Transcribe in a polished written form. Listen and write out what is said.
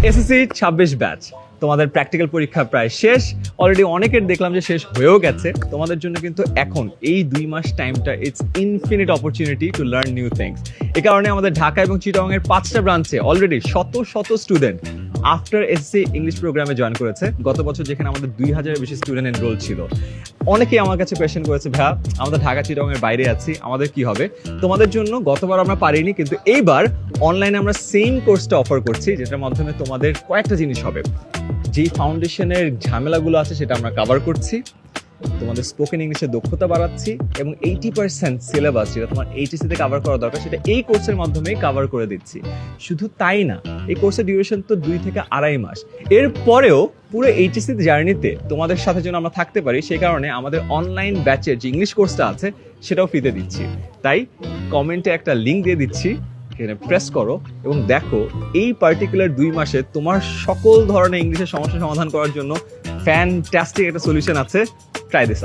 SSC 26 batch, তোমাদের practical পরীক্ষা প্রায় শেষ। অলরেডি অনেকের দেখলাম যে শেষ হয়েও গেছে। তোমাদের জন্য কিন্তু এখন এই 2 মাস টাইমটা it's infinite opportunity to learn new things. এই কারণে আমাদের ঢাকা এবং চিটাগংয়ের 5টা ব্রাঞ্চে অলরেডি শত শত স্টুডেন্ট আফটার এসএসসি ইংলিশ প্রোগ্রামে জয়েন করেছে। গত বছর যেখানে আমাদের 2000-এর বেশি স্টুডেন্ট এনরোল ছিল। অনেকেই আমার কাছে কোয়েশ্চেন করেছে, ভাইয়া আমাদের ঢাকা চিটাগংয়ের বাইরে আছি, আমাদের কি হবে? তোমাদের জন্য গতবার আমরা পারিনি, কিন্তু এইবার অনলাইনে আমরা সেম কোর্সটা অফার করছি, যেটার মাধ্যমে তোমাদের কয়েকটা জিনিস হবে। যেই ফাউন্ডেশনের ঝামেলাগুলো আছে সেটা আমরা কভার করছি, তোমাদের স্পোকেন ইংলিশের দক্ষতা বাড়াচ্ছি, এবং 80% সিলেবাস যেটা তোমার এইচএসসিতে কভার করা দরকার সেটা এই কোর্সের মাধ্যমেই কভার করে দিচ্ছি। শুধু তাই না, এই কোর্সের ডিউরেশন তো 2 থেকে 2.5 মাস। এরপরেও পুরো এইচএসসি জার্নিতে তোমাদের সাথে যেন আমরা থাকতে পারি, সেই কারণে আমাদের অনলাইন ব্যাচের যে ইংলিশ কোর্সটা আছে সেটাও ফ্রিতে দিচ্ছি। তাই কমেন্টে একটা লিঙ্ক দিয়ে দিচ্ছি, এখানে প্রেস করো এবং দেখো এই পার্টিকুলার 2 মাসে তোমার সকল ধরনের ইংলিশের সমস্যা সমাধান করার জন্য ফ্যান্টাস্টিক একটা সলিউশন আছে। Try this.